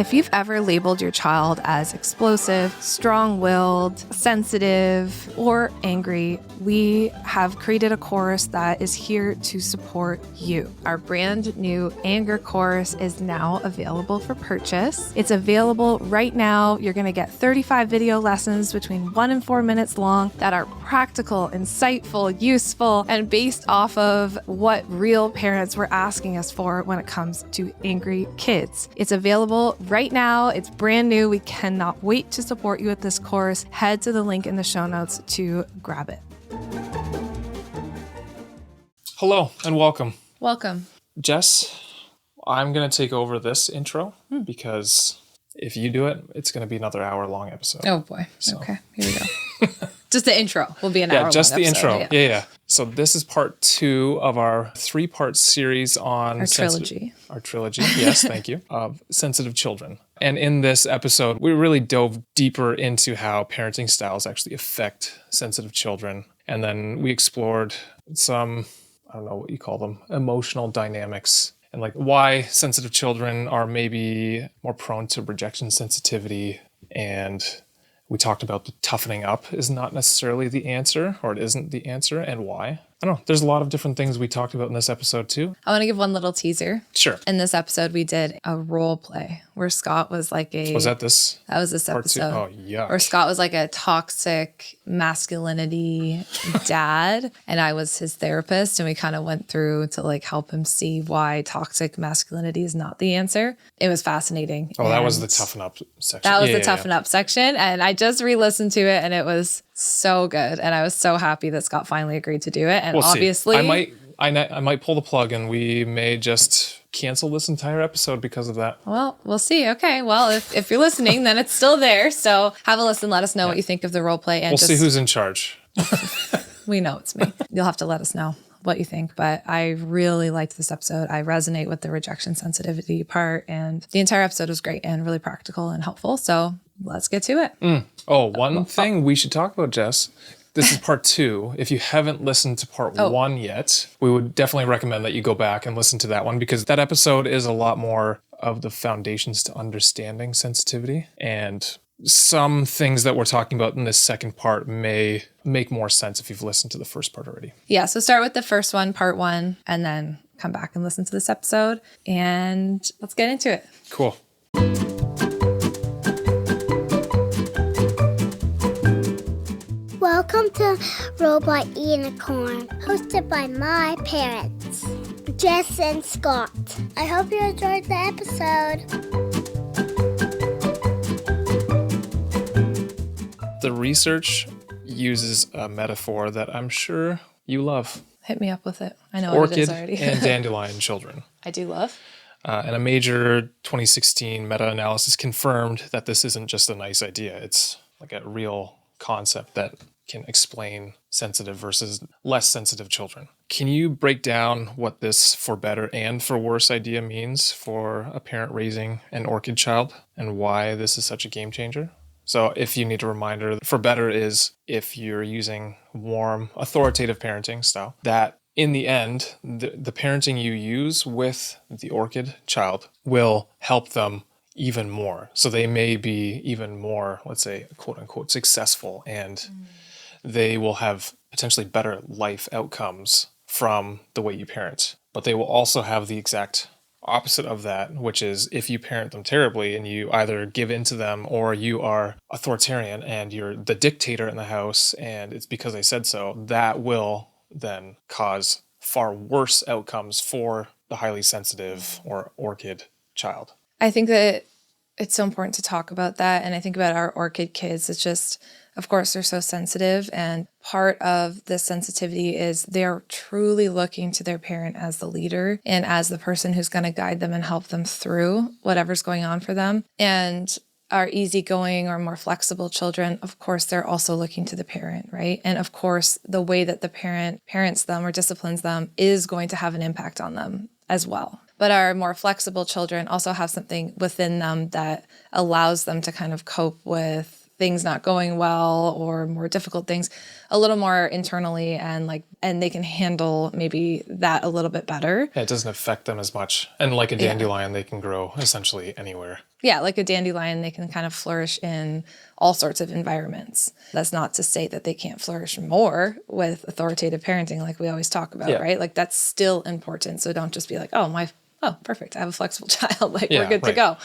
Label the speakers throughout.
Speaker 1: If you've ever labeled your child as explosive, strong-willed, sensitive, or angry, we have created a course that is here to support you. Our brand new anger course is now available for purchase. It's available right now. You're going to get 35 video lessons between 1 and 4 minutes long that are practical, insightful, useful, and based off of what real parents were asking us for when it comes to angry kids. It's available right now. It's brand new. We cannot wait to support you with this course. Head to the link in the show notes to grab it.
Speaker 2: Hello and welcome.
Speaker 1: Welcome.
Speaker 2: Jess, I'm going to take over this intro because if you do it, it's going to be another hour-long episode.
Speaker 1: Oh boy. So. Okay, here we go. Just the intro will be an hour long
Speaker 2: just the
Speaker 1: episode.
Speaker 2: Intro. Yeah. So this is part 2 of our 3-part series on...
Speaker 1: Our trilogy.
Speaker 2: Our trilogy, yes, thank you, of sensitive children. And in this episode, we really dove deeper into how parenting styles actually affect sensitive children. And then we explored some, I don't know what you call them, emotional dynamics and like why sensitive children are maybe more prone to rejection sensitivity. And we talked about the toughening up is not necessarily the answer, or it isn't the answer, and why. I don't know. There's a lot of different things we talked about in this episode too.
Speaker 1: I want to give one little teaser.
Speaker 2: Sure.
Speaker 1: In this episode, we did a role play where Scott was like a...
Speaker 2: Was that this?
Speaker 1: That was this
Speaker 2: part 2?
Speaker 1: episode.
Speaker 2: Oh, yeah.
Speaker 1: Where Scott was like a toxic masculinity dad, and I was his therapist, and we kind of went through to like help him see why toxic masculinity is not the answer. It was fascinating.
Speaker 2: Oh, that was the toughen up section.
Speaker 1: That was the toughen up section, and I just re-listened to it, and it was so good, and I was so happy that Scott finally agreed to do it. And
Speaker 2: we'll
Speaker 1: obviously,
Speaker 2: see. I might pull the plug, and we may just cancel this entire episode because of that.
Speaker 1: Well, we'll see. Okay. Well, if you're listening, then it's still there. So have a listen. Let us know what you think of the role play, and
Speaker 2: we'll see who's in charge.
Speaker 1: We know it's me. You'll have to let us know what you think, but I really liked this episode. I resonate with the rejection sensitivity part, and the entire episode was great and really practical and helpful. So let's get to it.
Speaker 2: One thing we should talk about, Jess. This is part 2. If you haven't listened to part 1 yet, we would definitely recommend that you go back and listen to that one, because that episode is a lot more of the foundations to understanding sensitivity, and some things that we're talking about in this second part may make more sense if you've listened to the first part already.
Speaker 1: Yeah, so start with the first one, part 1, and then come back and listen to this episode, and let's get into it.
Speaker 2: Cool.
Speaker 3: Welcome to Robot Unicorn, hosted by my parents, Jess and Scott. I hope you enjoyed the episode.
Speaker 2: The research uses a metaphor that I'm sure you love.
Speaker 1: Hit me up with it. I know
Speaker 2: Orchid
Speaker 1: what it is already.
Speaker 2: and dandelion children.
Speaker 1: I do love.
Speaker 2: And a major 2016 meta-analysis confirmed that this isn't just a nice idea. It's like a real concept that can explain sensitive versus less sensitive children. Can you break down what this for better and for worse idea means for a parent raising an orchid child, and why this is such a game changer? So if you need a reminder, for better is if you're using warm, authoritative parenting style, that in the end, the parenting you use with the orchid child will help them even more. So they may be even more, let's say, quote unquote, successful, and they will have potentially better life outcomes from the way you parent. But they will also have the exact opposite of that, which is if you parent them terribly and you either give in to them, or you are authoritarian and you're the dictator in the house and it's because they said so, that will then cause far worse outcomes for the highly sensitive or orchid child.
Speaker 1: I think that it's so important to talk about that. And I think about our orchid kids. It's just, of course, they're so sensitive. And part of this sensitivity is they're truly looking to their parent as the leader and as the person who's going to guide them and help them through whatever's going on for them. And our easygoing or more flexible children, of course, they're also looking to the parent, right? And of course, the way that the parent parents them or disciplines them is going to have an impact on them as well. But our more flexible children also have something within them that allows them to kind of cope with things not going well or more difficult things a little more internally, and they can handle maybe that a little bit better.
Speaker 2: Yeah, it doesn't affect them as much. And like a dandelion, they can grow essentially anywhere.
Speaker 1: Yeah, like a dandelion, they can kind of flourish in all sorts of environments. That's not to say that they can't flourish more with authoritative parenting, like we always talk about, right? Like that's still important. So don't just be like, oh, perfect, I have a flexible child, like we're good to go.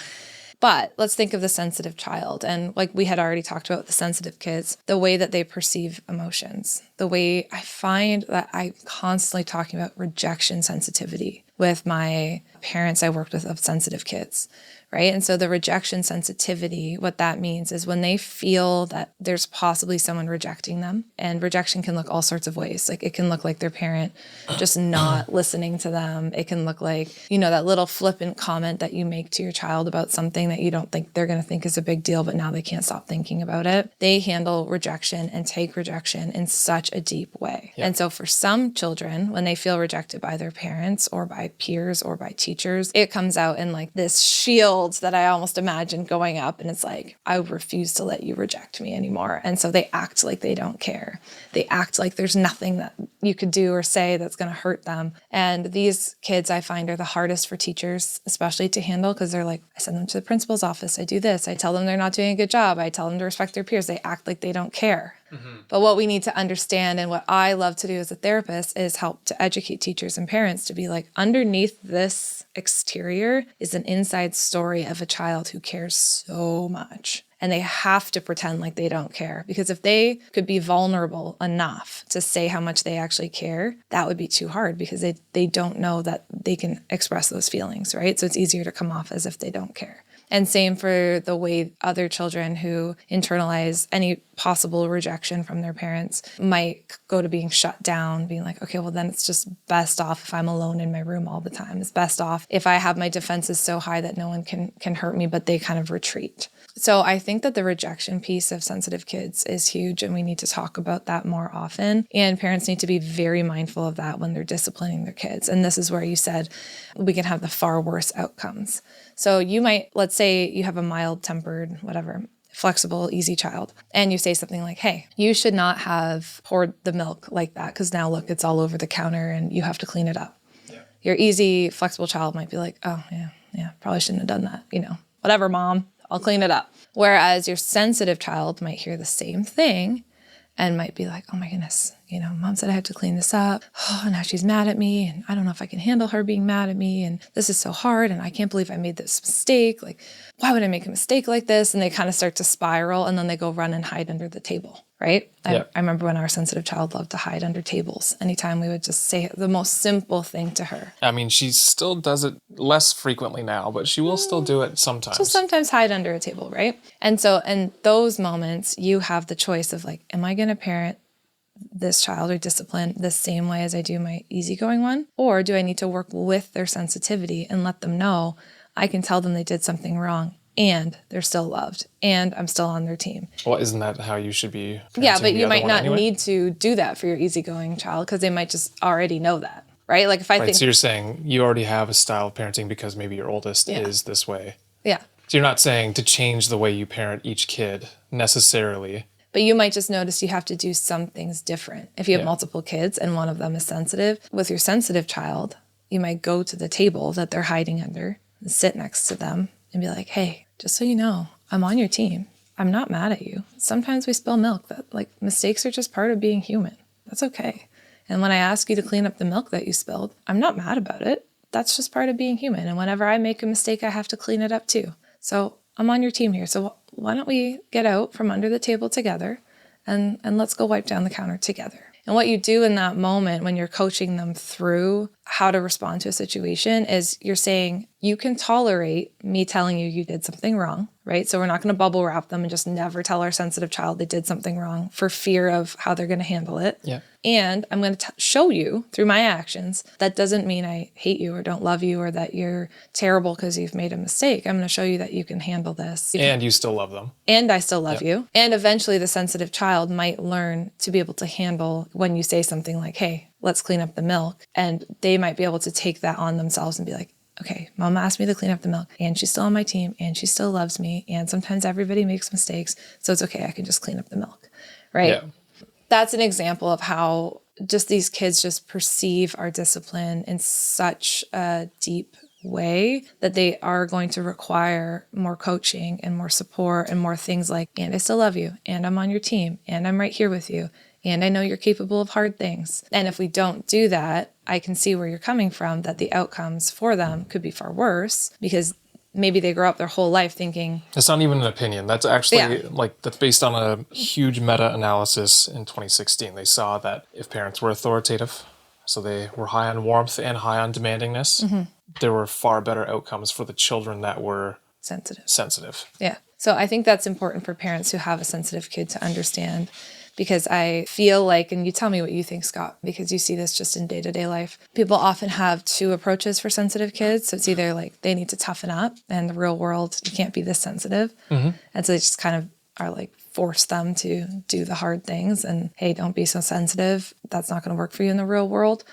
Speaker 1: But let's think of the sensitive child. And like we had already talked about the sensitive kids, the way that they perceive emotions, the way I find that I'm constantly talking about rejection sensitivity with my parents I worked with of sensitive kids, right? And so the rejection sensitivity, what that means is when they feel that there's possibly someone rejecting them, and rejection can look all sorts of ways. Like it can look like their parent just not listening to them. It can look like, that little flippant comment that you make to your child about something that you don't think they're going to think is a big deal, but now they can't stop thinking about it. They handle rejection and take rejection in such a deep way. And so for some children, when they feel rejected by their parents or by peers or by teachers, it comes out in like this shield that I almost imagine going up, and it's like, I refuse to let you reject me anymore. And so they act like they don't care. They act like there's nothing that you could do or say that's going to hurt them. And these kids I find are the hardest for teachers, especially to handle, because they're like, I send them to the principal's office. I do this. I tell them they're not doing a good job. I tell them to respect their peers. They act like they don't care. But what we need to understand, and what I love to do as a therapist, is help to educate teachers and parents to be like, underneath this exterior is an inside story of a child who cares so much. And they have to pretend like they don't care, because if they could be vulnerable enough to say how much they actually care, that would be too hard, because they don't know that they can express those feelings, right? So it's easier to come off as if they don't care. And same for the way other children who internalize any possible rejection from their parents might go to being shut down, being like, okay, well then it's just best off if I'm alone in my room all the time. It's best off if I have my defenses so high that no one can hurt me, but they kind of retreat. So I think that the rejection piece of sensitive kids is huge, and we need to talk about that more often. And parents need to be very mindful of that when they're disciplining their kids. And this is where you said we can have the far worse outcomes. So you might, let's say you have a mild-tempered, flexible, easy child, and you say something like, hey, you should not have poured the milk like that, because now look, it's all over the counter and you have to clean it up. Yeah. Your easy, flexible child might be like, oh, yeah, probably shouldn't have done that. Whatever, mom, I'll clean it up. Whereas your sensitive child might hear the same thing and might be like, oh my goodness, mom said I had to clean this up. Oh, now she's mad at me, and I don't know if I can handle her being mad at me, and this is so hard, and I can't believe I made this mistake. Like, why would I make a mistake like this? And they kind of start to spiral, and then they go run and hide under the table, right? I remember when our sensitive child loved to hide under tables. Anytime we would just say the most simple thing to her.
Speaker 2: I mean, she still does it less frequently now, but she will still do it sometimes.
Speaker 1: She'll sometimes hide under a table, right? And so in those moments, you have the choice of like, am I going to parent this child or discipline the same way as I do my easygoing one? Or do I need to work with their sensitivity and let them know I can tell them they did something wrong and they're still loved and I'm still on their team?
Speaker 2: Well, isn't that how you should be?
Speaker 1: Yeah, but you might not need to do that for your easygoing child, because they might just already know that, right? Like if I think...
Speaker 2: So you're saying you already have a style of parenting because maybe your oldest is this way.
Speaker 1: Yeah.
Speaker 2: So you're not saying to change the way you parent each kid necessarily.
Speaker 1: But you might just notice you have to do some things different. If you have multiple kids and one of them is sensitive, with your sensitive child, you might go to the table that they're hiding under and sit next to them and be like, hey, just so you know, I'm on your team. I'm not mad at you. Sometimes we spill milk. That mistakes are just part of being human. That's okay. And when I ask you to clean up the milk that you spilled, I'm not mad about it. That's just part of being human. And whenever I make a mistake, I have to clean it up too. So I'm on your team here. So why don't we get out from under the table together and let's go wipe down the counter together. And what you do in that moment when you're coaching them through how to respond to a situation is you're saying, you can tolerate me telling you did something wrong, right? So we're not going to bubble wrap them and just never tell our sensitive child they did something wrong for fear of how they're going to handle it. Yeah. And I'm going to show you through my actions that doesn't mean I hate you or don't love you or that you're terrible because you've made a mistake. I'm going to show you that you can handle this.
Speaker 2: And you still love them.
Speaker 1: And I still love you. And eventually the sensitive child might learn to be able to handle when you say something like, hey, let's clean up the milk. And they might be able to take that on themselves and be like, okay, mom asked me to clean up the milk and she's still on my team and she still loves me. And sometimes everybody makes mistakes. So it's okay. I can just clean up the milk. Right.
Speaker 2: Yeah.
Speaker 1: That's an example of how just these kids just perceive our discipline in such a deep way that they are going to require more coaching and more support and more things like, and I still love you, and I'm on your team, and I'm right here with you, and I know you're capable of hard things. And if we don't do that, I can see where you're coming from, that the outcomes for them could be far worse because maybe they grow up their whole life thinking...
Speaker 2: It's not even an opinion. That's actually that's based on a huge meta-analysis in 2016. They saw that if parents were authoritative, so they were high on warmth and high on demandingness, there were far better outcomes for the children that were sensitive.
Speaker 1: Yeah. So I think that's important for parents who have a sensitive kid to understand, because I feel like, and you tell me what you think, Scott, because you see this just in day-to-day life, people often have two approaches for sensitive kids. So it's either like they need to toughen up, and the real world, you can't be this sensitive. And so they just kind of are like force them to do the hard things and, hey, don't be so sensitive. That's not going to work for you in the real world.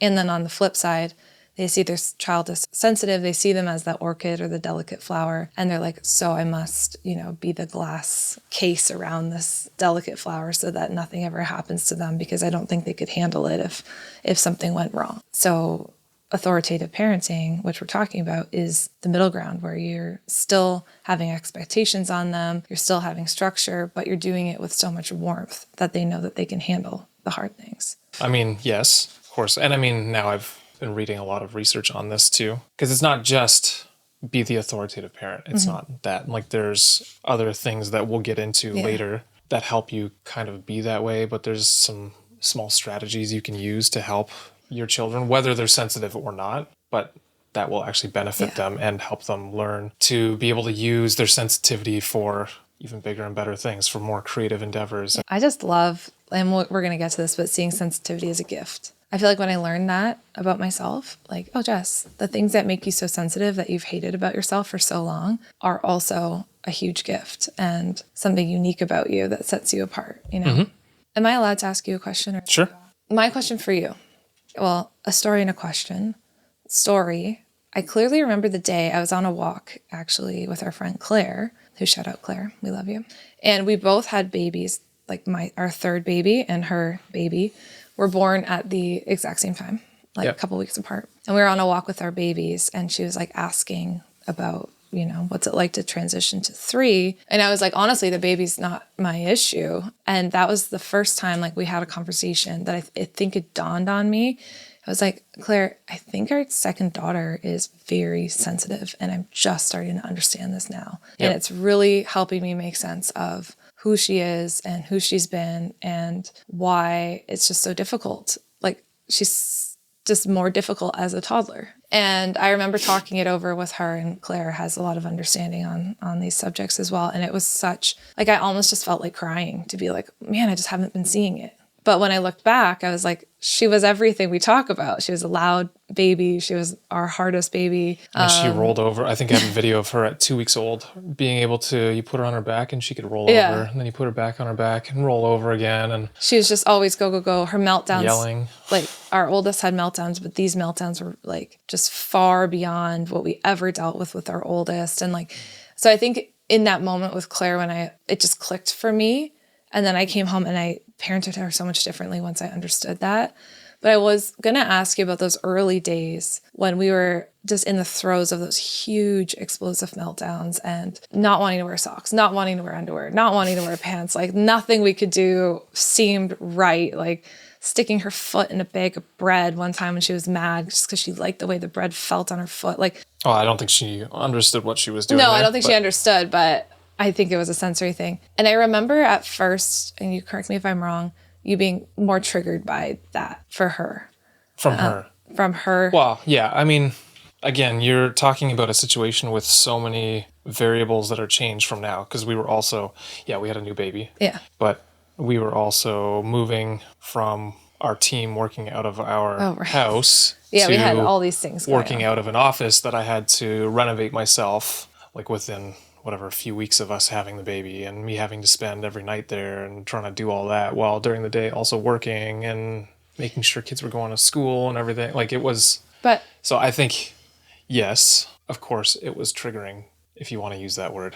Speaker 1: And then on the flip side, they see their child as sensitive. They see them as the orchid or the delicate flower. And they're like, so I must, be the glass case around this delicate flower so that nothing ever happens to them, because I don't think they could handle it if something went wrong. So authoritative parenting, which we're talking about, is the middle ground where you're still having expectations on them. You're still having structure, but you're doing it with so much warmth that they know that they can handle the hard things.
Speaker 2: I mean, yes, of course. And I mean, now I've been reading a lot of research on this too, because it's not just be the authoritative parent. It's not that. Like, there's other things that we'll get into later that help you kind of be that way, but there's some small strategies you can use to help your children, whether they're sensitive or not, but that will actually benefit them and help them learn to be able to use their sensitivity for even bigger and better things, for more creative endeavors.
Speaker 1: I just love, and we're going to get to this, but seeing sensitivity as a gift. I feel like when I learned that about myself, like, oh, Jess, the things that make you so sensitive that you've hated about yourself for so long are also a huge gift and something unique about you that sets you apart, Am I allowed to ask you a question? Or
Speaker 2: Sure.
Speaker 1: My question for you, well, a story and a question. Story, I clearly remember the day I was on a walk, actually, with our friend Claire, who, shout out Claire, we love you. And we both had babies, like our third baby and her baby were born at the exact same time, a couple weeks apart. And we were on a walk with our babies, and she was like asking about, what's it like to transition to 3? And I was like, honestly, the baby's not my issue. And that was the first time we had a conversation that I think it dawned on me. I was like, Claire, I think our second daughter is very sensitive, and I'm just starting to understand this now. And it's really helping me make sense of who she is and who she's been and why it's just so difficult. Like, she's just more difficult as a toddler. And I remember talking it over with her, and Claire has a lot of understanding on these subjects as well. And it was such, I almost just felt like crying to be like, man, I just haven't been seeing it. But when I looked back, I was like, she was everything we talk about. She was a loud baby. She was our hardest baby.
Speaker 2: And she rolled over. I think I have a video of her at 2 weeks old being able to, you put her on her back and she could roll over. And then you put her back on her back and roll over again. And
Speaker 1: she was just always go, go, go. Her meltdowns.
Speaker 2: Yelling.
Speaker 1: Our oldest had meltdowns, but these meltdowns were just far beyond what we ever dealt with our oldest. And so I think in that moment with Claire, it just clicked for me. And then I came home and I parented her so much differently once I understood that. But I was going to ask you about those early days when we were just in the throes of those huge explosive meltdowns and not wanting to wear socks, not wanting to wear underwear, not wanting to wear pants. Nothing we could do seemed right. Sticking her foot in a bag of bread one time when she was mad just because she liked the way the bread felt on her foot.
Speaker 2: Oh, I don't think she understood what she was doing.
Speaker 1: No, I don't think she understood, but I think it was a sensory thing. And I remember at first, and you correct me if I'm wrong, you being more triggered by that for her.
Speaker 2: From her.
Speaker 1: From her.
Speaker 2: Well, yeah. I mean, again, you're talking about a situation with so many variables that are changed from now, because we were also, we had a new baby.
Speaker 1: Yeah.
Speaker 2: But we were also moving from our team working out of our house
Speaker 1: to we had all these things going
Speaker 2: working out of an office that I had to renovate myself, within a few weeks of us having the baby, and me having to spend every night there and trying to do all that while during the day also working and making sure kids were going to school and everything. It was.
Speaker 1: But
Speaker 2: so I think yes, of course, it was triggering, if you want to use that word.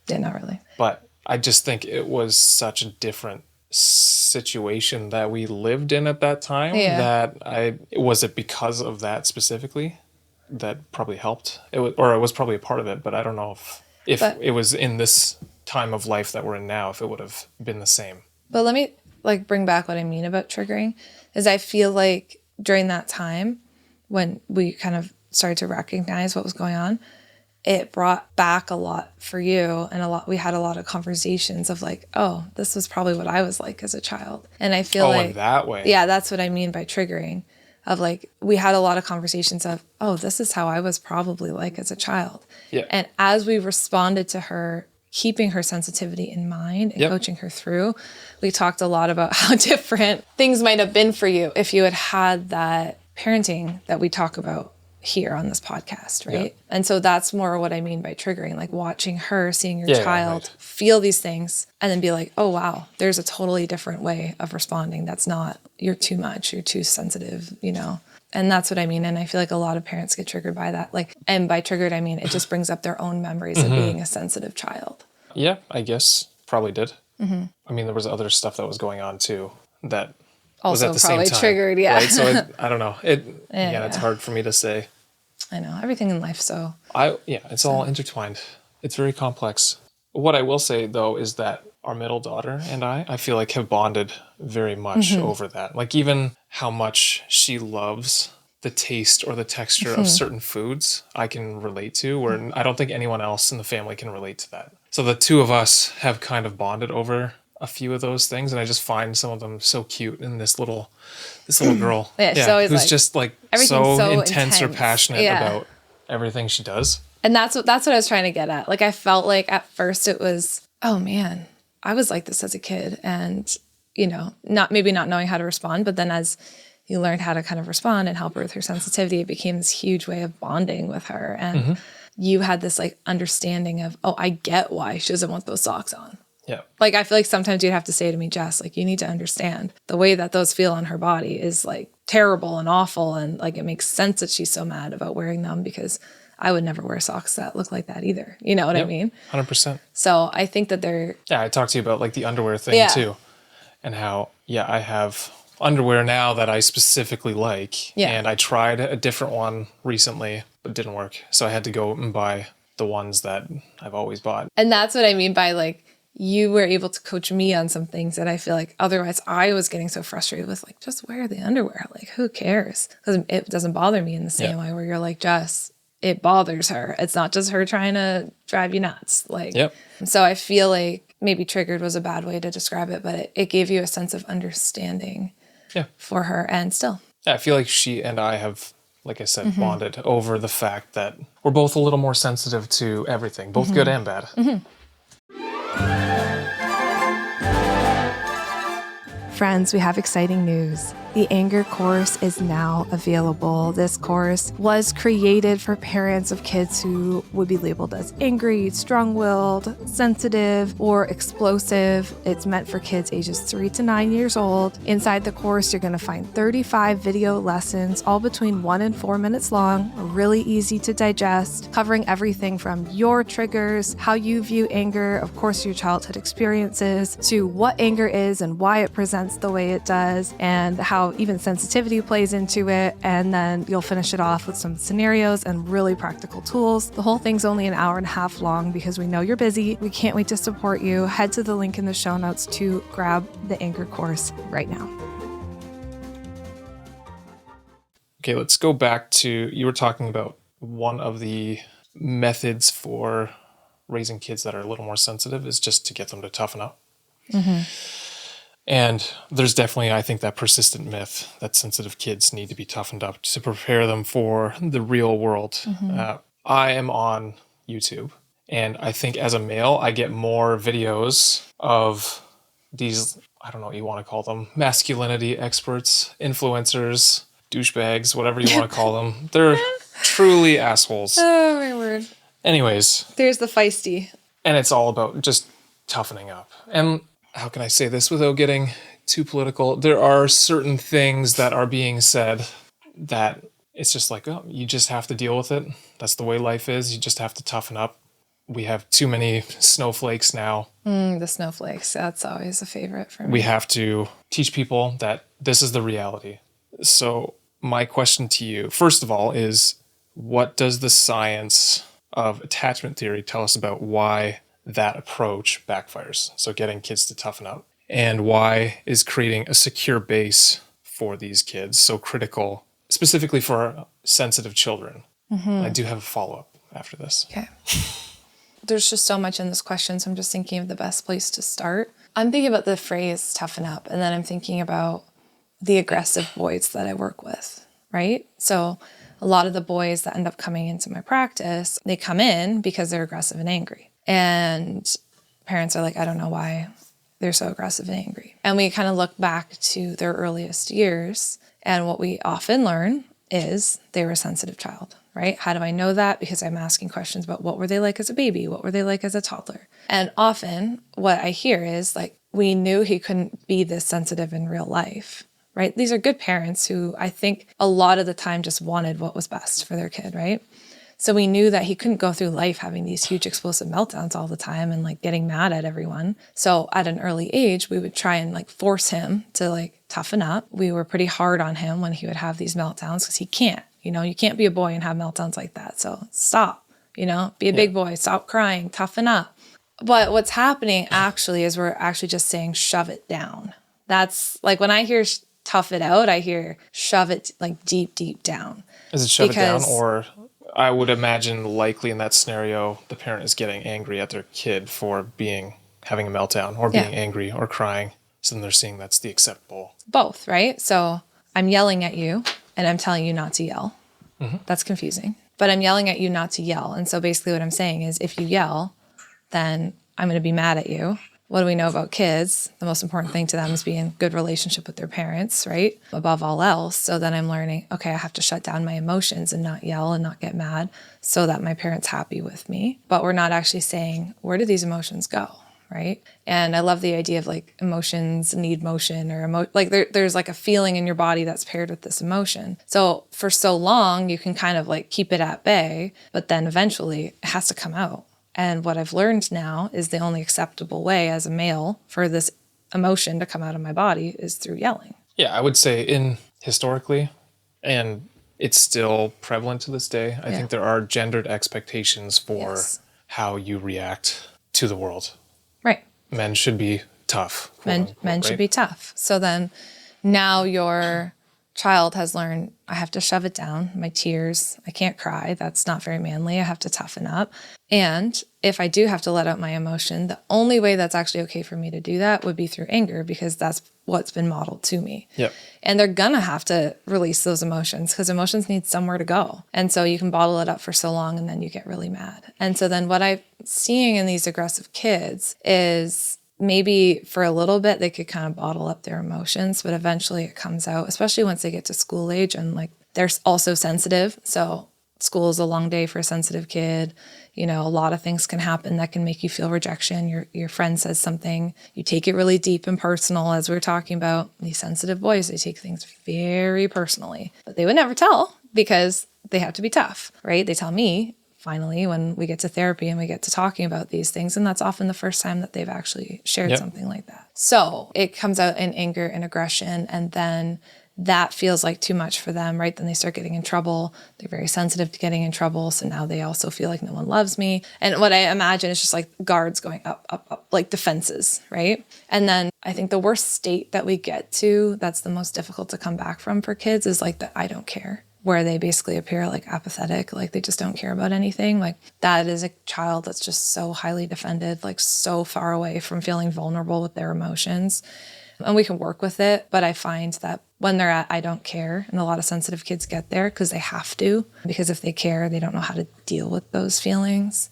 Speaker 1: Yeah, not really.
Speaker 2: But I just think it was such a different situation that we lived in at that time was it because of that specifically that probably helped? It was probably a part of it, but I don't know if it was in this time of life that we're in now, if it would have been the same.
Speaker 1: But let me bring back what I mean about triggering is I feel like during that time when we kind of started to recognize what was going on, it brought back a lot for you and we had a lot of conversations of like, oh, this was probably what I was like as a child. And I feel
Speaker 2: in that way.
Speaker 1: Yeah, that's what I mean by triggering of like, we had a lot of conversations of, oh, this is how I was probably like as a child.
Speaker 2: Yeah.
Speaker 1: And as we responded to her, keeping her sensitivity in mind and coaching her through, we talked a lot about how different things might have been for you if you had that parenting that we talk about here on this podcast, right? Yeah. And so that's more what I mean by triggering, like watching her, seeing your child feel these things and then be like, oh, wow, there's a totally different way of responding. That's not, you're too much, you're too sensitive, And that's what I mean. And I feel like a lot of parents get triggered by that. And by triggered, I mean, it just brings up their own memories of being a sensitive child. Yeah,
Speaker 2: I guess probably did. Mm-hmm. I mean, there was other stuff that was going on too that
Speaker 1: also
Speaker 2: was at the
Speaker 1: probably
Speaker 2: same time,
Speaker 1: triggered. Yeah.
Speaker 2: Right? So I don't know. It's hard for me to say.
Speaker 1: I know everything in life. So
Speaker 2: it's all intertwined. It's very complex. What I will say though, is that our middle daughter and I feel like have bonded very much over that. Like even how much she loves the taste or the texture of certain foods I can relate to, where I don't think anyone else in the family can relate to that. So the two of us have kind of bonded over a few of those things, and I just find some of them so cute. And this little girl, who's just like so intense or passionate about everything she does.
Speaker 1: And that's what I was trying to get at. Like I felt like at first it was, oh man, I was like this as a kid, and not knowing how to respond, but then as you learned how to kind of respond and help her with her sensitivity, it became this huge way of bonding with her. And you had this like understanding of, oh, I get why she doesn't want those socks on.
Speaker 2: Yeah.
Speaker 1: Like, I feel like sometimes you'd have to say to me, Jess, like, you need to understand the way that those feel on her body is like terrible and awful. And like, it makes sense that she's so mad about wearing them because I would never wear socks that look like that either. You know what I mean?
Speaker 2: 100%.
Speaker 1: So I think that
Speaker 2: I talked to you about like the underwear thing too. And how, I have underwear now that I specifically like. Yeah. And I tried a different one recently, but it didn't work. So I had to go and buy the ones that I've always bought.
Speaker 1: And that's what I mean by like, you were able to coach me on some things that I feel like otherwise I was getting so frustrated with, like, just wear the underwear. Like, who cares? Because it doesn't bother me in the same way where you're like, Jess, it bothers her. It's not just her trying to drive you nuts. Like, so I feel like maybe triggered was a bad way to describe it, but it gave you a sense of understanding for her. And still.
Speaker 2: I feel like she and I have, like I said, bonded over the fact that we're both a little more sensitive to everything, both good and bad.
Speaker 1: Friends, we have exciting news. The Anger course is now available. This course was created for parents of kids who would be labeled as angry, strong-willed, sensitive, or explosive. It's meant for kids ages 3 to 9 years old. Inside the course, you're going to find 35 video lessons, all between 1 and 4 minutes long, really easy to digest, covering everything from your triggers, how you view anger, of course, your childhood experiences, to what anger is and why it presents the way it does, and how even sensitivity plays into it. And then you'll finish it off with some scenarios and really practical tools. The whole thing's only an hour and a half long because we know you're busy. We can't wait to support you. Head to the link in the show notes to grab the Anger course right now.
Speaker 2: Okay, let's go back to, you were talking about one of the methods for raising kids that are a little more sensitive is just to get them to toughen up. And there's definitely, I think, that persistent myth that sensitive kids need to be toughened up to prepare them for the real world. I am on YouTube, and I think as a male, I get more videos of these, I don't know what you want to call them, masculinity experts, influencers, douchebags, whatever you want to call them. They're truly assholes.
Speaker 1: Oh, my word.
Speaker 2: Anyways.
Speaker 1: There's the feisty.
Speaker 2: And it's all about just toughening up. And how can I say this without getting too political? There are certain things that are being said that it's just like, oh, you just have to deal with it. That's the way life is. You just have to toughen up. We have too many snowflakes now.
Speaker 1: The snowflakes, that's always a favorite for me.
Speaker 2: We have to teach people that this is the reality. So my question to you, first of all, is what does the science of attachment theory tell us about why that approach backfires? So getting kids to toughen up. And why is creating a secure base for these kids so critical, specifically for sensitive children? I do have a follow-up after this.
Speaker 1: Okay. There's just so much in this question, so I'm just thinking of the best place to start. I'm thinking about the phrase toughen up, and then I'm thinking about the aggressive boys that I work with, right? So a lot of the boys that end up coming into my practice, they come in because they're aggressive and angry. And parents are like, I don't know why they're so aggressive and angry. And we kind of look back to their earliest years, and what we often learn is they were a sensitive child, right? How do I know that? Because I'm asking questions about what were they like as a baby? What were they like as a toddler? And often what I hear is like, we knew he couldn't be this sensitive in real life, right? These are good parents who I think a lot of the time just wanted what was best for their kid, right? So we knew that he couldn't go through life having these huge explosive meltdowns all the time and like getting mad at everyone. So at an early age, we would try and like force him to like toughen up. We were pretty hard on him when he would have these meltdowns because he can't, you can't be a boy and have meltdowns like that. So stop, be a big boy, stop crying, toughen up. But what's happening actually is we're actually just saying shove it down. That's like when I hear tough it out, I hear shove it like deep, deep down.
Speaker 2: Is it shove it down, or I would imagine likely in that scenario, the parent is getting angry at their kid for having a meltdown or being angry or crying. So then they're seeing that's the acceptable.
Speaker 1: Both, right? So I'm yelling at you and I'm telling you not to yell. That's confusing. But I'm yelling at you not to yell. And so basically what I'm saying is if you yell, then I'm going to be mad at you. What do we know about kids? The most important thing to them is being in good relationship with their parents, right? Above all else. So then I'm learning, okay, I have to shut down my emotions and not yell and not get mad so that my parent's happy with me. But we're not actually saying, where do these emotions go, right? And I love the idea of like emotions need motion or there's like a feeling in your body that's paired with this emotion. So for so long, you can kind of like keep it at bay, but then eventually it has to come out. And what I've learned now is the only acceptable way as a male for this emotion to come out of my body is through yelling.
Speaker 2: Yeah, I would say historically, and it's still prevalent to this day, I think there are gendered expectations for how you react to the world. Right. Men should be tough.
Speaker 1: Men should be tough. So then now your child has learned, I have to shove it down, my tears, I can't cry, that's not very manly, I have to toughen up. And if I do have to let out my emotion, the only way that's actually okay for me to do that would be through anger because that's what's been modeled to me. Yep. And they're gonna have to release those emotions because emotions need somewhere to go. And so you can bottle it up for so long and then you get really mad. And so then what I'm seeing in these aggressive kids is maybe for a little bit, they could kind of bottle up their emotions, but eventually it comes out, especially once they get to school age and like they're also sensitive. So school is a long day for a sensitive kid. A lot of things can happen that can make you feel rejection. Your friend says something, you take it really deep and personal, as we were talking about. These sensitive boys, they take things very personally, but they would never tell because they have to be tough, right? They tell me, finally, when we get to therapy and we get to talking about these things. And that's often the first time that they've actually shared something like that. So it comes out in anger and aggression. And then that feels like too much for them, right? Then they start getting in trouble. They're very sensitive to getting in trouble. So now they also feel like no one loves me. And what I imagine is just like guards going up, up, up, like defenses, right? And then I think the worst state that we get to, that's the most difficult to come back from for kids, is like the I don't care, where they basically appear like apathetic, like they just don't care about anything. Like that is a child that's just so highly defended, like so far away from feeling vulnerable with their emotions. And we can work with it, but I find that when they're at I don't care, and a lot of sensitive kids get there because they have to, because if they care, they don't know how to deal with those feelings.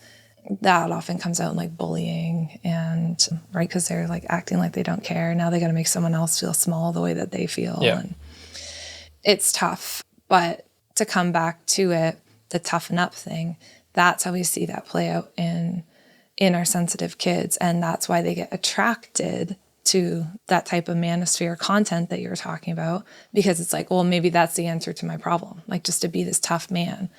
Speaker 1: That often comes out in like bullying and, right, because they're like acting like they don't care. Now they got to make someone else feel small the way that they feel. Yeah. And it's tough. But to come back to it, the toughen up thing, that's how we see that play out in our sensitive kids. And that's why they get attracted to that type of manosphere content that you're talking about, because it's like, well, maybe that's the answer to my problem, like just to be this tough man.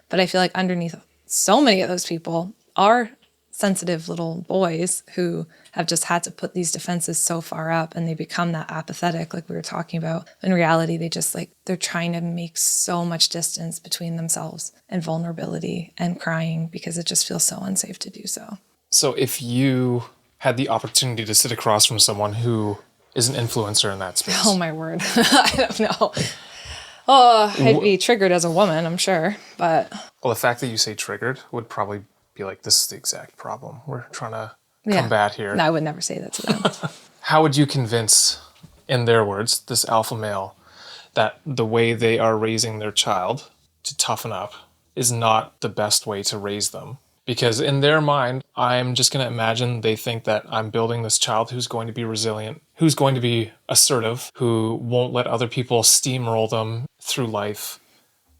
Speaker 1: But I feel like underneath so many of those people are sensitive little boys who have just had to put these defenses so far up, and they become that apathetic, like we were talking about. In reality, they just like, they're trying to make so much distance between themselves and vulnerability and crying because it just feels so unsafe to do so.
Speaker 2: So if you had the opportunity to sit across from someone who is an influencer in that space.
Speaker 1: Oh my word. I don't know. Oh, I'd be triggered as a woman, I'm sure, but.
Speaker 2: Well, the fact that you say triggered would probably be like, this is the exact problem we're trying to combat here.
Speaker 1: No, I would never say that to them.
Speaker 2: How would you convince, in their words, this alpha male that the way they are raising their child to toughen up is not the best way to raise them? Because in their mind, I'm just going to imagine they think that I'm building this child who's going to be resilient, who's going to be assertive, who won't let other people steamroll them through life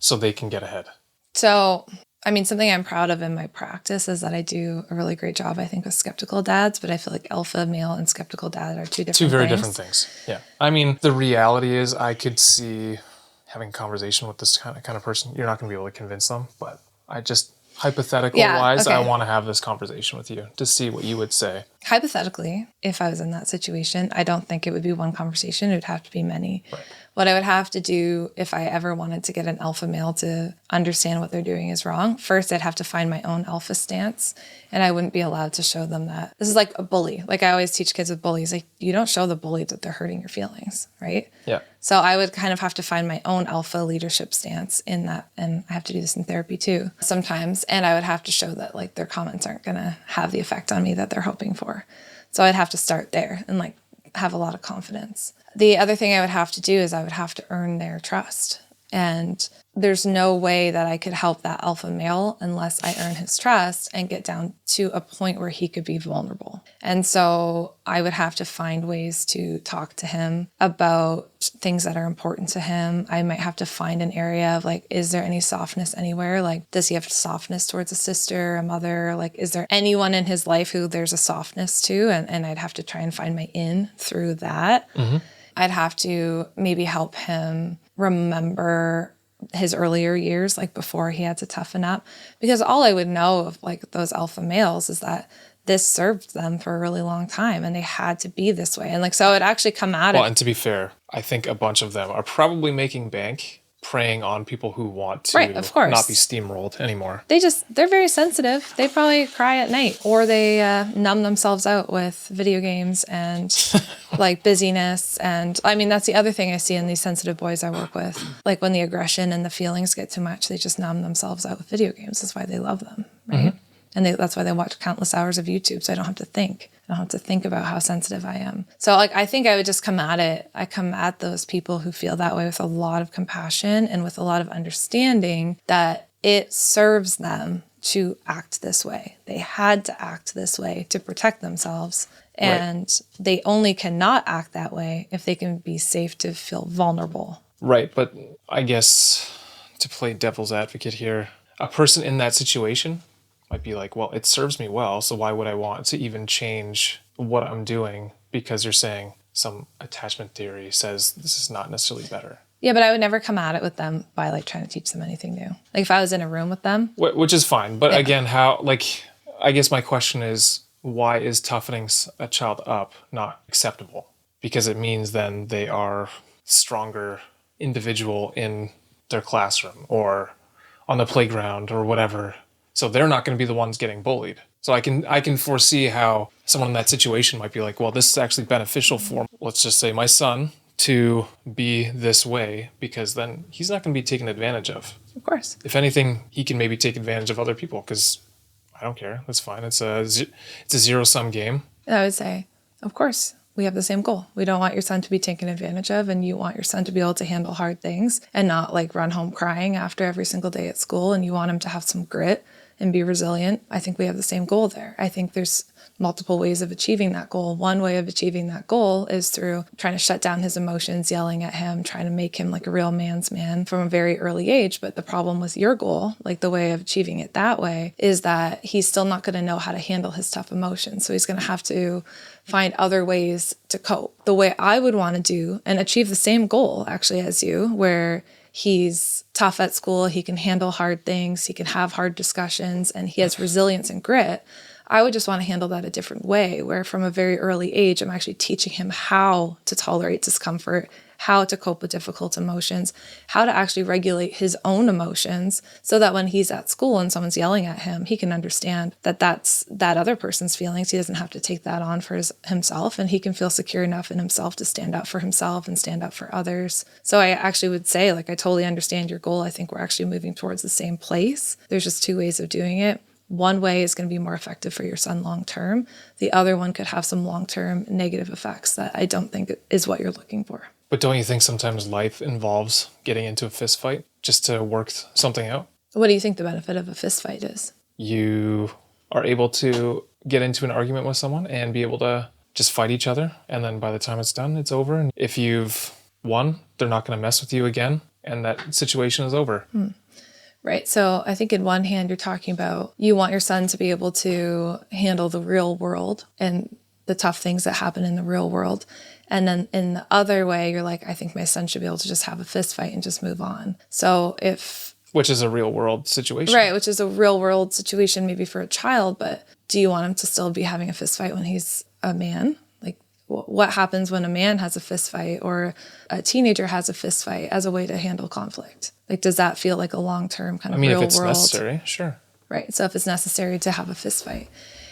Speaker 2: so they can get ahead.
Speaker 1: So, I mean, something I'm proud of in my practice is that I do a really great job, I think, with skeptical dads, but I feel like alpha male and skeptical dad are two very
Speaker 2: different things. Yeah. I mean, the reality is I could see having a conversation with this kind of person. You're not going to be able to convince them, but I just... hypothetical wise,
Speaker 1: okay.
Speaker 2: I want to have this conversation with you to see what you would say.
Speaker 1: Hypothetically, if I was in that situation, I don't think it would be one conversation. It would have to be many.
Speaker 2: Right.
Speaker 1: What I would have to do if I ever wanted to get an alpha male to understand what they're doing is wrong, first I'd have to find my own alpha stance, and I wouldn't be allowed to show them that. This is like a bully. Like I always teach kids with bullies, like you don't show the bully that they're hurting your feelings, right?
Speaker 2: Yeah.
Speaker 1: So I would kind of have to find my own alpha leadership stance in that. And I have to do this in therapy too, sometimes. And I would have to show that like their comments aren't going to have the effect on me that they're hoping for. So I'd have to start there and like have a lot of confidence. The other thing I would have to do is I would have to earn their trust. And there's no way that I could help that alpha male unless I earn his trust and get down to a point where he could be vulnerable. And so I would have to find ways to talk to him about things that are important to him. I might have to find an area of like, is there any softness anywhere? Like, does he have softness towards a sister, a mother? Like, is there anyone in his life who there's a softness to? And I'd have to try and find my in through that. Mm-hmm. I'd have to maybe help him remember his earlier years, like before he had to toughen up, because all I would know of like those alpha males is that this served them for a really long time and they had to be this way. And like, so it actually come out
Speaker 2: Well, and to be fair, I think a bunch of them are probably making bank preying on people who want to
Speaker 1: right, of course.
Speaker 2: not be steamrolled anymore.
Speaker 1: They're very sensitive. They probably cry at night, or they numb themselves out with video games and like busyness. And I mean, that's the other thing I see in these sensitive boys I work with. Like when the aggression and the feelings get too much, they just numb themselves out with video games. That's why they love them, right? Mm-hmm. And that's why they watch countless hours of YouTube, so I don't have to think. I don't have to think about how sensitive I am. So like, I think I would just come at it. I come at those people who feel that way with a lot of compassion and with a lot of understanding that it serves them to act this way. They had to act this way to protect themselves. And they only cannot act that way if they can be safe to feel vulnerable.
Speaker 2: Right, but I guess to play devil's advocate here, a person in that situation might be like, well, it serves me well, so why would I want to even change what I'm doing because you're saying some attachment theory says this is not necessarily better.
Speaker 1: Yeah, but I would never come at it with them by like trying to teach them anything new. Like if I was in a room with them.
Speaker 2: Which is fine. But again, how, like, I guess my question is, why is toughening a child up not acceptable? Because it means then they are stronger individual in their classroom or on the playground or whatever. So they're not going to be the ones getting bullied. So I can foresee how someone in that situation might be like, well, this is actually beneficial for, let's just say, my son to be this way, because then he's not going to be taken advantage of.
Speaker 1: Of course.
Speaker 2: If anything, he can maybe take advantage of other people because I don't care. That's fine. It's a zero-sum game.
Speaker 1: I would say, of course, we have the same goal. We don't want your son to be taken advantage of, and you want your son to be able to handle hard things and not like run home crying after every single day at school, and you want him to have some grit and be resilient. I think we have the same goal there. I think there's multiple ways of achieving that goal. One way of achieving that goal is through trying to shut down his emotions, yelling at him, trying to make him like a real man's man from a very early age. But the problem with your goal, like the way of achieving it that way, is that he's still not going to know how to handle his tough emotions. So he's going to have to find other ways to cope. The way I would want to do and achieve the same goal actually as you, where he's tough at school, he can handle hard things, he can have hard discussions, and he has resilience and grit. I would just want to handle that a different way, where from a very early age, I'm actually teaching him how to tolerate discomfort, how to cope with difficult emotions, how to actually regulate his own emotions so that when he's at school and someone's yelling at him, he can understand that that's that other person's feelings. He doesn't have to take that on for himself, and he can feel secure enough in himself to stand up for himself and stand up for others. So I actually would say, like, I totally understand your goal. I think we're actually moving towards the same place. There's just two ways of doing it. One way is going to be more effective for your son long-term. The other one could have some long-term negative effects that I don't think is what you're looking for.
Speaker 2: But don't you think sometimes life involves getting into a fist fight just to work something out?
Speaker 1: What do you think the benefit of a fist fight is?
Speaker 2: You are able to get into an argument with someone and be able to just fight each other. And then by the time it's done, it's over. And if you've won, they're not going to mess with you again. And that situation is over.
Speaker 1: Right. So I think in one hand, you're talking about you want your son to be able to handle the real world and the tough things that happen in the real world. And then in the other way, you're like, I think my son should be able to just have a fist fight and just move on. So which is a real world situation. Right. Which is a real world situation maybe for a child. But do you want him to still be having a fist fight when he's a man? Like, what happens when a man has a fist fight or a teenager has a fist fight as a way to handle conflict? Like, does that feel like a long-term kind of real world? If it's necessary, sure. Right. So if it's necessary to have a fist fight.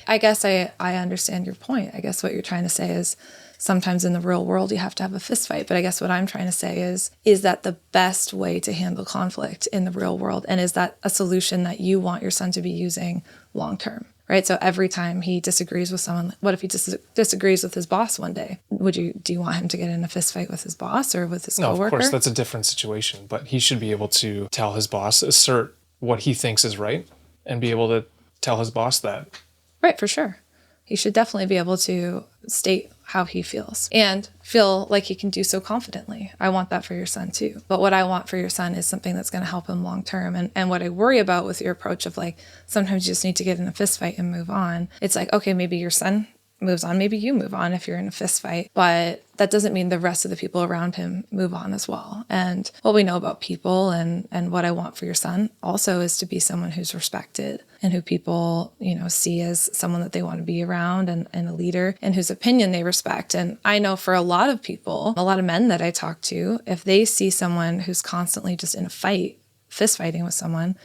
Speaker 1: I guess I understand your point. I guess what you're trying to say is sometimes in the real world you have to have a fist fight. But I guess what I'm trying to say is that the best way to handle conflict in the real world? And is that a solution that you want your son to be using long-term? Right. So every time he disagrees with someone, what if he disagrees with his boss one day? Do you want him to get in a fist fight with his boss or with his coworker? No, of course, that's a different situation. But he should be able to tell his boss, assert what he thinks is right, and be able to tell his boss that. Right, for sure. He should definitely be able to state how he feels and feel like he can do so confidently. I want that for your son too. But what I want for your son is something that's going to help him long term. And what I worry about with your approach of like, sometimes you just need to get in a fist fight and move on. It's like, okay, maybe your son moves on. Maybe you move on if you're in a fist fight, but that doesn't mean the rest of the people around him move on as well. And what we know about people and what I want for your son also is to be someone who's respected and who people, see as someone that they want to be around and a leader and whose opinion they respect. And I know for a lot of people, a lot of men that I talk to, if they see someone who's constantly just in a fight, fist fighting with someone,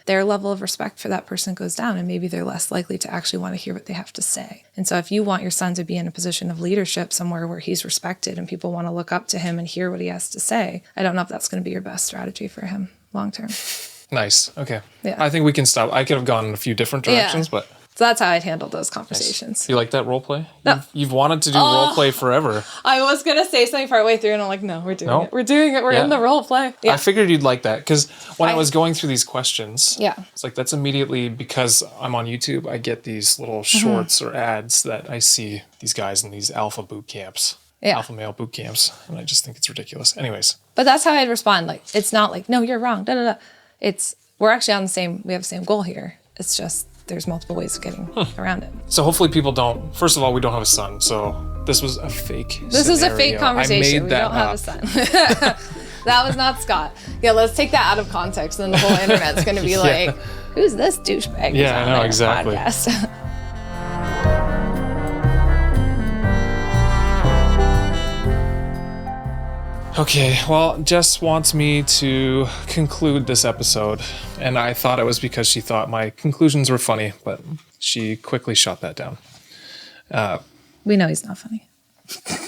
Speaker 1: their level of respect for that person goes down, and maybe they're less likely to actually want to hear what they have to say. And so if you want your son to be in a position of leadership somewhere where he's respected and people want to look up to him and hear what he has to say, I don't know if that's going to be your best strategy for him long term. Nice. Okay. Yeah. I think we can stop. I could have gone in a few different directions, but... So that's how I'd handle those conversations. Nice. You like that role play? No. You've wanted to do role play forever. I was going to say something partway through and I'm like, no, we're doing it. We're doing it. We're in the role play. Yeah. I figured you'd like that because when I was going through these questions, it's like that's immediately because I'm on YouTube, I get these little shorts or ads that I see these guys in these alpha boot camps. Yeah. Alpha male boot camps. And I just think it's ridiculous. Anyways. But that's how I'd respond. Like, it's not like, no, you're wrong. Da, da, da. We're actually we have the same goal here. It's just, there's multiple ways of getting around it. So hopefully people don't, first of all, we don't have a son. So this was a fake This is a fake conversation. We don't have a son. That was not Scott. Yeah, let's take that out of context. Then the whole internet's going to be like, who's this douchebag? Yeah, I know, exactly. Okay, well, Jess wants me to conclude this episode, and I thought it was because she thought my conclusions were funny, but she quickly shot that down. We know he's not funny.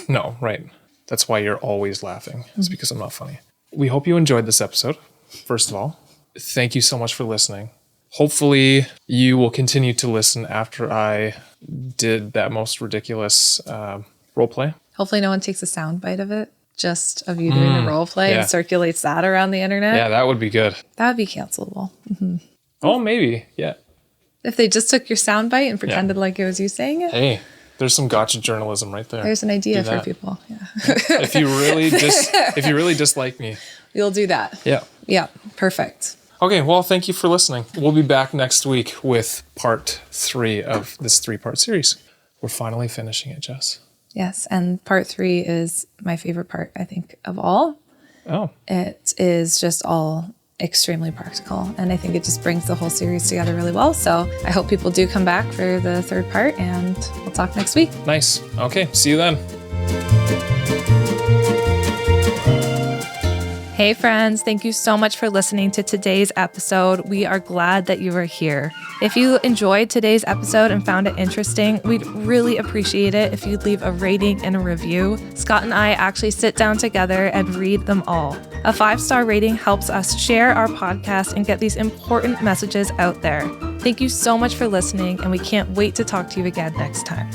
Speaker 1: No, right. That's why you're always laughing. It's because I'm not funny. We hope you enjoyed this episode, first of all. Thank you so much for listening. Hopefully, you will continue to listen after I did that most ridiculous role play. Hopefully no one takes a sound bite of it. Just of you doing the role play and circulates that around the internet. Yeah, that would be good. That would be cancelable. Mm-hmm. Oh, maybe. Yeah. If they just took your soundbite and pretended like it was you saying it,
Speaker 2: Hey, there's some gotcha journalism right there.
Speaker 1: there's an idea
Speaker 2: Do
Speaker 1: for
Speaker 2: that.
Speaker 1: people. Yeah.
Speaker 2: If you really dislike me.
Speaker 1: You'll do that.
Speaker 2: Yeah.
Speaker 1: Yeah. Perfect.
Speaker 2: Okay, well, thank you for listening. We'll be back next week with part 3 of this 3-part series. We're finally finishing it, Jess.
Speaker 1: Yes. And part 3 is my favorite part, I think, of all.
Speaker 2: Oh.
Speaker 1: It is just all extremely practical. And I think it just brings the whole series together really well. So I hope people do come back for the 3rd part, and we'll talk next week.
Speaker 2: Nice. Okay, see you then.
Speaker 1: Hey friends, thank you so much for listening to today's episode. We are glad that you are here. If you enjoyed today's episode and found it interesting, we'd really appreciate it if you'd leave a rating and a review. Scott and I actually sit down together and read them all. A 5-star rating helps us share our podcast and get these important messages out there. Thank you so much for listening, and we can't wait to talk to you again next time.